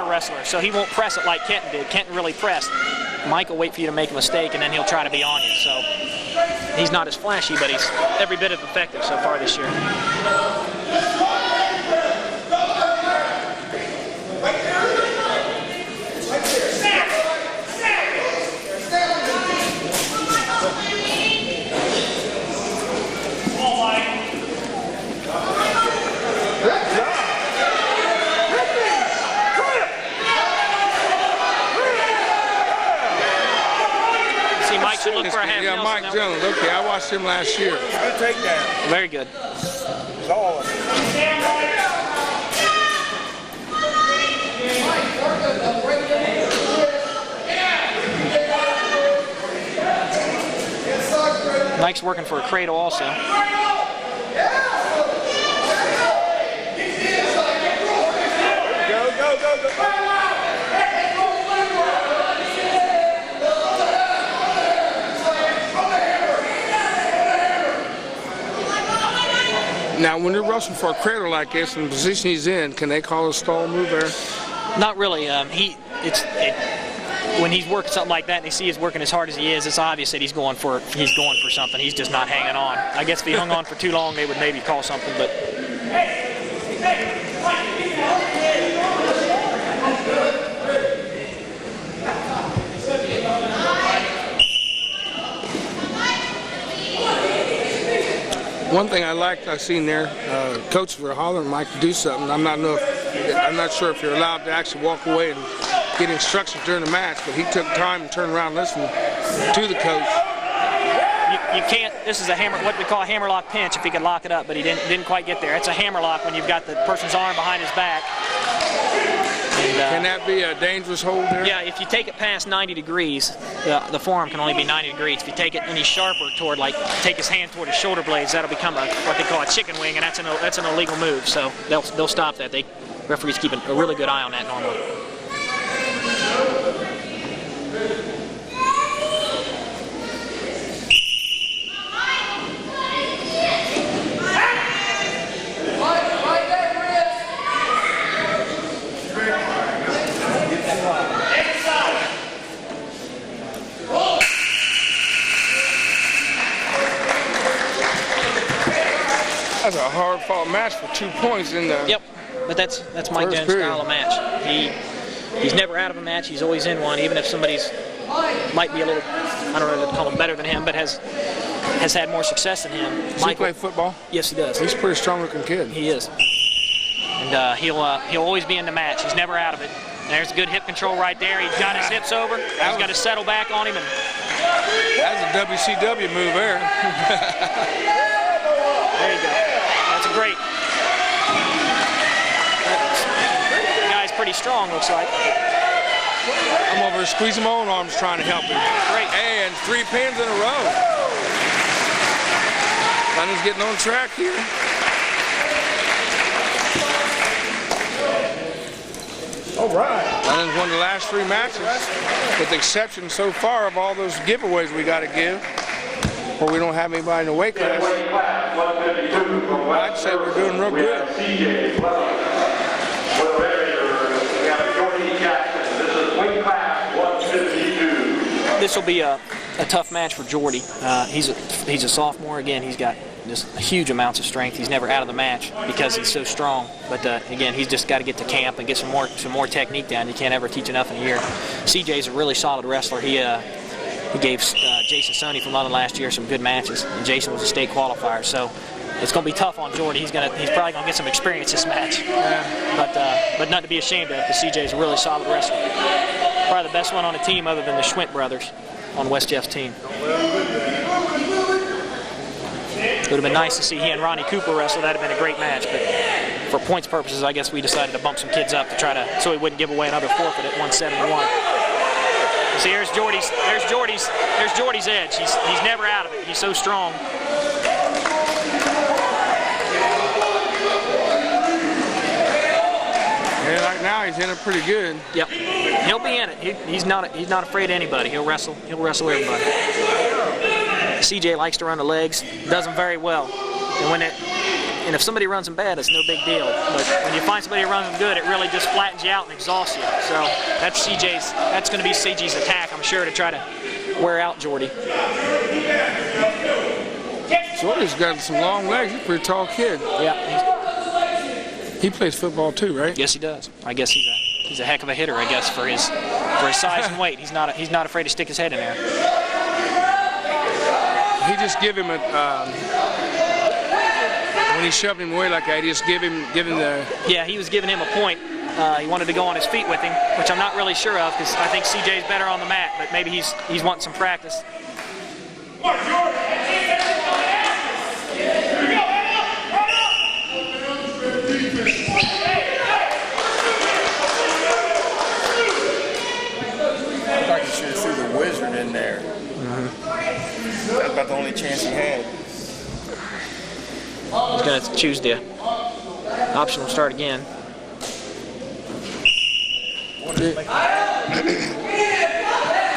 wrestler, so he won't press it like Kenton did. Kenton really pressed. Mike will wait for you to make a mistake, and then he'll try to be on you. So he's not as flashy, but he's every bit as effective so far this year. Mike should look for a half Yeah, Nelson Mike now. Jones. Okay, I watched him last year. Good takedown. Very good. It's all of it. Mike's working for a cradle also. Go. Now, when they're wrestling for a cradle like this, in the position he's in, can they call a stall move there? Not really. When he's working something like that and they see he's working as hard as he is, it's obvious that he's going for something. He's just not hanging on. I guess if he hung on for too long, they would maybe call something, but. One thing I seen there, coaches were hollering Mike to do something. I'm not sure if you're allowed to actually walk away and get instructions during the match, but he took time and turned around and listened to the coach. You can't. This is a hammer, what we call a hammerlock pinch. If he could lock it up, but he didn't quite get there. It's a hammerlock when you've got the person's arm behind his back. And, can that be a dangerous hold there? Yeah, if you take it past 90 degrees, the forearm can only be 90 degrees. If you take it any sharper toward, like, take his hand toward his shoulder blades, that'll become what they call a chicken wing, and that's an illegal move. So they'll stop that. Referees keep a really good eye on that normally. That's a hard-fought match for 2 points in the. Yep, but that's Mike Jones' style of match. He's never out of a match. He's always in one, even if somebody's might be a little, I don't know if to call him better than him, but has had more success than him. Does he play football? Yes, he does. He's a pretty strong-looking kid. He is, and he'll always be in the match. He's never out of it. There's good hip control right there. He's got his hips over. He's got to settle back on him. And that's a WCW move there. There you go. That's great. The guy's pretty strong, looks like. I'm over here squeezing my own arms trying to help him. Great. And 3 pins in a row. London's getting on track here. All right. London's won the last 3 matches, with the exception so far of all those giveaways we got to give, where we don't have anybody in the weight class. I'd say we're doing real good. This will be a tough match for Jordy. He's a sophomore. Again, he's got just huge amounts of strength. He's never out of the match because he's so strong. But again, he's just got to get to camp and get some more technique down. You can't ever teach enough in a year. CJ's a really solid wrestler. He gave Jason Sony from London last year some good matches, and Jason was a state qualifier. So it's going to be tough on Jordy. He's probably going to get some experience this match. But not to be ashamed of, because CJ's a really solid wrestler. Probably the best one on the team other than the Schwint brothers on West Jeff's team. It would have been nice to see he and Ronnie Cooper wrestle. That would have been a great match. But for points purposes, I guess we decided to bump some kids up to so he wouldn't give away another forfeit at 171. See, there's Jordy's edge. He's never out of it. He's so strong. Yeah, like now he's in it pretty good. Yep, he'll be in it. He's not afraid of anybody. He'll wrestle everybody. CJ likes to run the legs. Does them very well. And if somebody runs them bad, it's no big deal. But when you find somebody who runs them good, it really just flattens you out and exhausts you. So that's going to be CJ's attack, I'm sure, to try to wear out Jordy. Jordy's got some long legs. He's a pretty tall kid. Yeah. He plays football too, right? Yes, he does. I guess he's a heck of a hitter, I guess, for his size and weight. He's not afraid to stick his head in there. He just give him when he shoved him away like that, he just give him the. Yeah, he was giving him a point. He wanted to go on his feet with him, which I'm not really sure of, because I think CJ's better on the mat, but maybe he's wanting some practice. I can should have threw the wizard in there. That's about the only chance he had. He's going to choose the optional start again.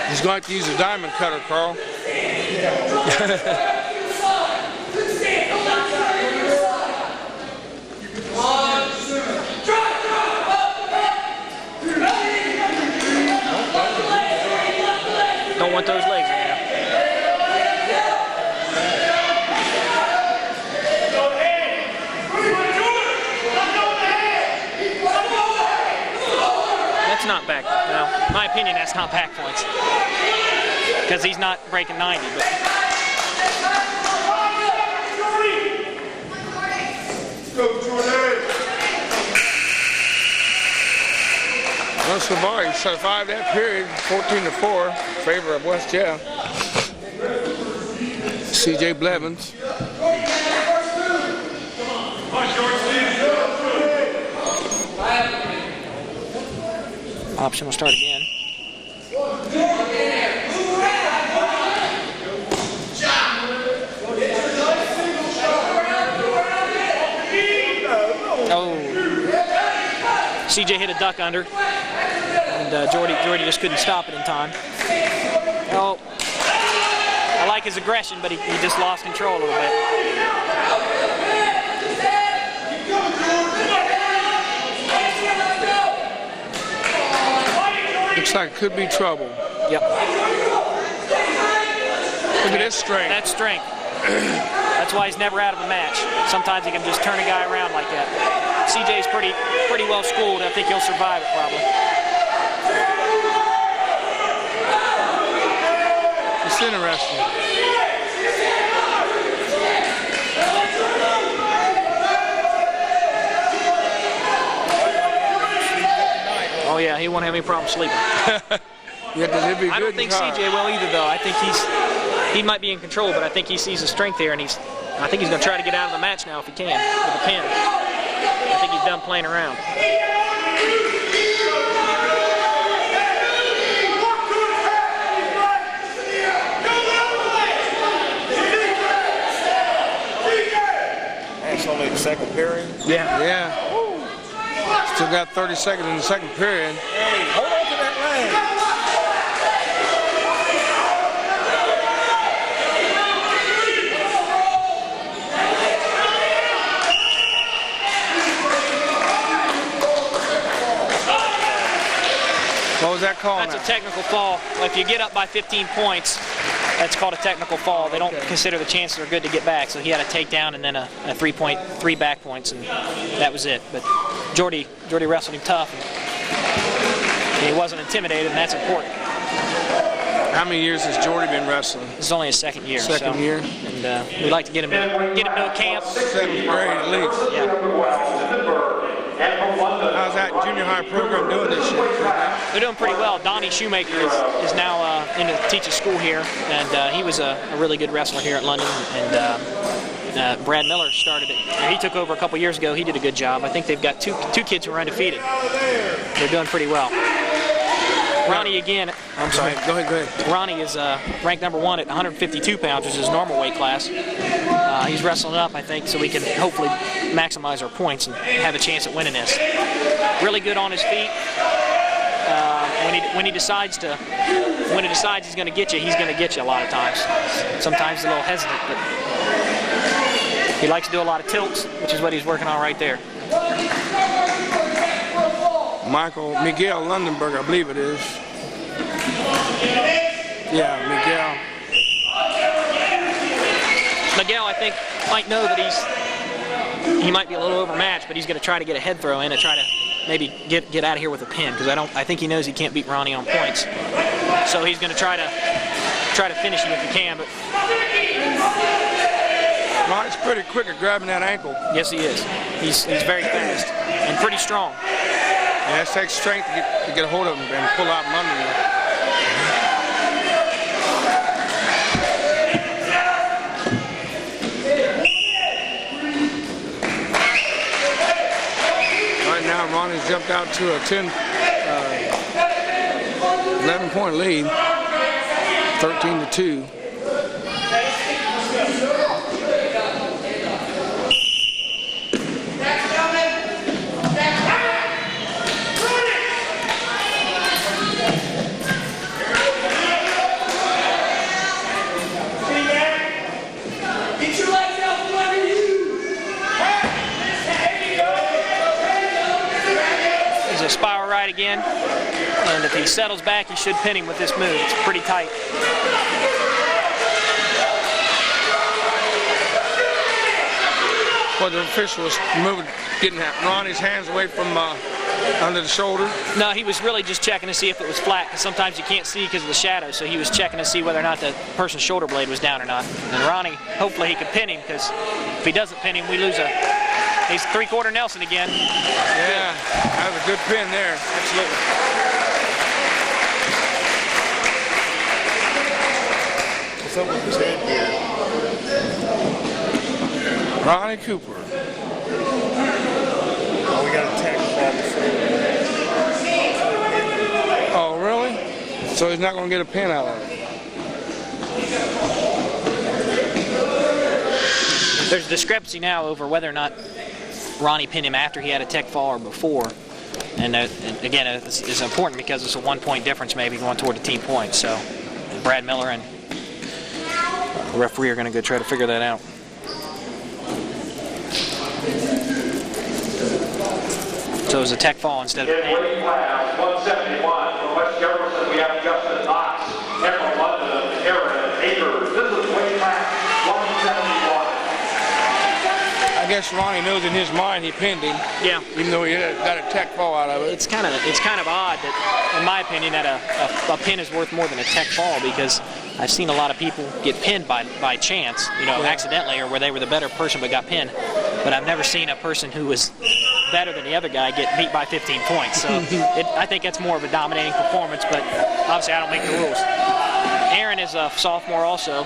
He's going to use a diamond cutter, Carl. Don't want those legs in there. That's not back. Well, in my opinion, that's not back points, because he's not breaking 90. But Well, Savari survived that period, 14-4, favor of West Jeff. C.J. Blevins. Option will start again. Oh. CJ hit a duck under, and Jordy just couldn't stop it in time. Oh, I like his aggression, but he just lost control a little bit. Looks like it could be trouble. Yep. Look at his strength. That's strength. That's why he's never out of a match. Sometimes he can just turn a guy around like that. CJ's pretty well schooled. I think he'll survive it probably. It's interesting. Oh yeah, he won't have any problem sleeping. Yeah, 'cause he'd be I don't good think and hard. CJ will either, though. I think he might be in control, but I think he sees the strength there, and I think he's going to try to get out of the match now if he can with a pin. I think he's done playing around. That's only the second period. Yeah. Yeah. Still got 30 seconds in the second period. Hey, hold on to that line. What was that call? That's a technical fall. If you get up by 15 points, that's called a technical fall. They don't consider the chances are good to get back, so he had a takedown and then a 3 back points, and that was it. But Jordy wrestled him tough, and he wasn't intimidated, and that's important. How many years has Jordy been wrestling? This is only his second year. Second year. And we'd like to get him to a camp. 7th grade at least. Yeah. How's that junior high program doing this year? They're doing pretty well. Donnie Shoemaker is now in the teaching school here, and he was a really good wrestler here at London. And Brad Miller started it. He took over a couple years ago. He did a good job. I think they've got two kids who are undefeated. They're doing pretty well. Ronnie again. I'm sorry. Go ahead. Ronnie is ranked number 1 at 152 pounds, which is his normal weight class. He's wrestling up, I think, so we can hopefully maximize our points and have a chance at winning this. Really good on his feet. When he decides he's going to get you, he's going to get you a lot of times. Sometimes a little hesitant, but he likes to do a lot of tilts, which is what he's working on right there. Miguel Lundenberg, I believe it is. Yeah, Miguel. Miguel, I think, might know that he might be a little overmatched, but he's going to try to get a head throw in and try to maybe get out of here with a pin, because I think he knows he can't beat Ronnie on points. So he's going to try to finish him if he can. But Ronnie's pretty quick at grabbing that ankle. yes, he is. He's very fast and pretty strong. And that takes strength to get a hold of him and pull out from under him. Right now, Ronnie's jumped out to a 11-point lead, 13-2. Spiral right again, and if he settles back, he should pin him with this move. It's pretty tight. Well, the official was getting Ronnie's hands away from under the shoulder. No, he was really just checking to see if it was flat, because sometimes you can't see because of the shadow, so he was checking to see whether or not the person's shoulder blade was down or not. And Ronnie, hopefully he could pin him, because if he doesn't pin him, we lose a He's three-quarter Nelson again. Yeah, that was a good pin there. Absolutely. What's up with his head here? Ronnie Cooper. Oh, we got a tech fall. Oh, really? So he's not going to get a pin out of it. There's a discrepancy now over whether or not Ronnie pinned him after he had a tech fall or before. And again, it's important because it's a 1-point difference maybe going toward the team points. So Brad Miller and the referee are going to go try to figure that out. So it was a tech fall instead of a In weight class 171 from West Jefferson, we have Justin Knox. And from London, Aaron Akers. This is weight class 171. I guess Ronnie knows in his mind he pinned him. Yeah. Even though he got a tech fall out of it. It's kind of odd that, in my opinion, that a pin is worth more than a tech fall, because I've seen a lot of people get pinned by chance, accidentally, or where they were the better person but got pinned. But I've never seen a person who was better than the other guy get beat by 15 points. So I think that's more of a dominating performance, but obviously I don't make the rules. Aaron is a sophomore also.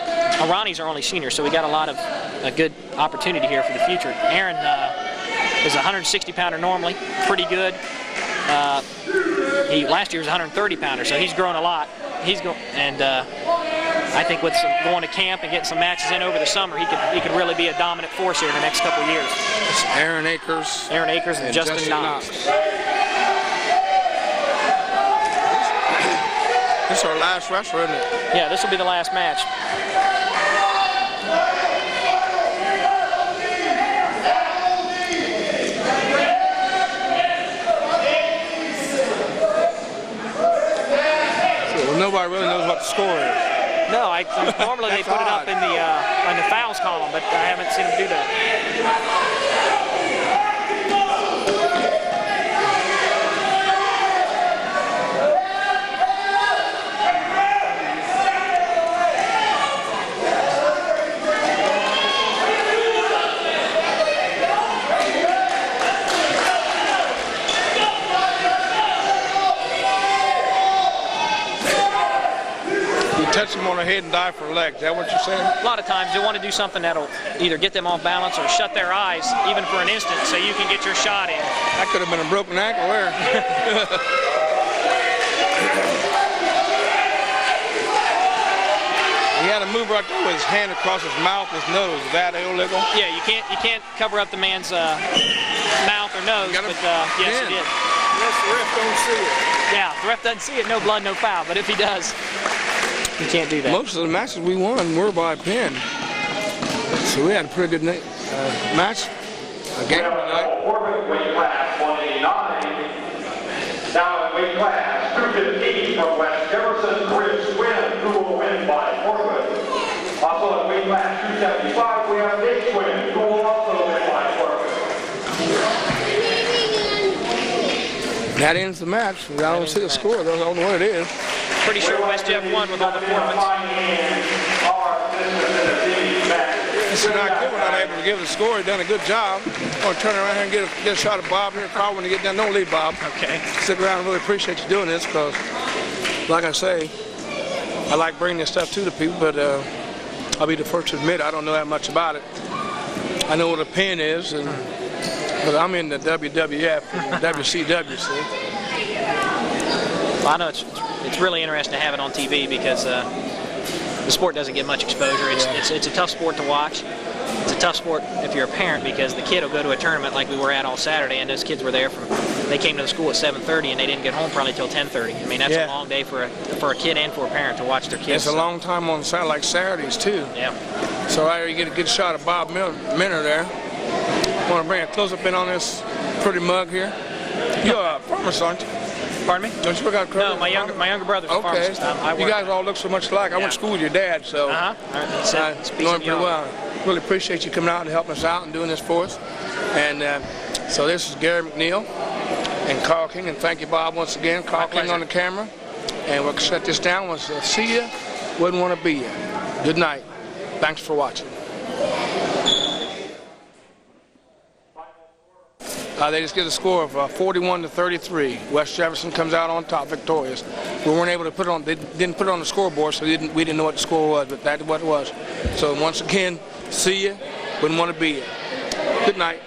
Ronnie's our only senior, so we got a good opportunity here for the future. Aaron is a 160-pounder normally, pretty good. Last year was a 130-pounder, so he's grown a lot. I think with going to camp and getting some matches in over the summer, he could really be a dominant force here in the next couple of years. It's Aaron Akers. Aaron Akers and Justin Knox. This is our last wrestler, isn't it? Yeah, this will be the last match. Well, nobody really knows what the score is. No, normally they put it up in the fouls column, but I haven't seen them do that. Touch them on the head and dive for a leg. Is that what you're saying? A lot of times you want to do something that'll either get them off balance or shut their eyes, even for an instant, so you can get your shot in. That could have been a broken ankle there. He had a move right there with his hand across his mouth, his nose. Is that illegal? Yeah, you can't cover up the man's mouth or nose, but yes, he did. Unless the ref don't see it. Yeah, the ref doesn't see it, no blood, no foul. But if he does, you can't do that. Most of the matches we won were by pin. So we had a pretty good match. A game tonight. Forfeit weight class 189. Now in weight class 215 from West Jefferson, Chris Wynn, who will win by forfeit. Also in weight class 275, we have Nate Wynn, who will also win by forfeit. That ends the match. I don't see the score. I don't know what it is. Pretty sure West Jeff won with all the forfeits. This is not good. We're not able to give the score. He's done a good job. I'm going to turn around here and get a shot of Bob here. Carl, when you get down, don't leave, Bob. Okay. Stick around. I really appreciate you doing this because, like I say, I like bringing this stuff to the people, but I'll be the first to admit I don't know that much about it. I know what a pin is, but I'm in the WWF and WCW, see? Well, I know it's really interesting to have it on TV because the sport doesn't get much exposure. It's a tough sport to watch. It's a tough sport if you're a parent because the kid will go to a tournament like we were at all Saturday, and those kids were there they came to the school at 7:30 and they didn't get home probably till 10:30. I mean, that's a long day for a kid and for a parent to watch their kids. It's a long time on Saturday, like Saturdays too. Yeah. So right here you get a good shot of Bob Minner there. I want to bring a close-up in on this pretty mug here. You're a pharmacist, aren't you? Pardon me? Don't you work out? No, my younger brother's a pharmacist. You guys all look so much alike. I went to school with your dad, so I know him pretty well. Really appreciate you coming out and helping us out and doing this for us. And so this is Gary McNeil and Carl King, and thank you, Bob, once again. Carl King on the camera, and we'll shut this down. We'll see you. Wouldn't want to be you. Good night. Thanks for watching. They just get a score of 41-33. West Jefferson comes out on top, victorious. We weren't able to put it on. They didn't put it on the scoreboard, so we didn't know what the score was, but that's what it was. So once again, see you. Wouldn't want to be you. Good night.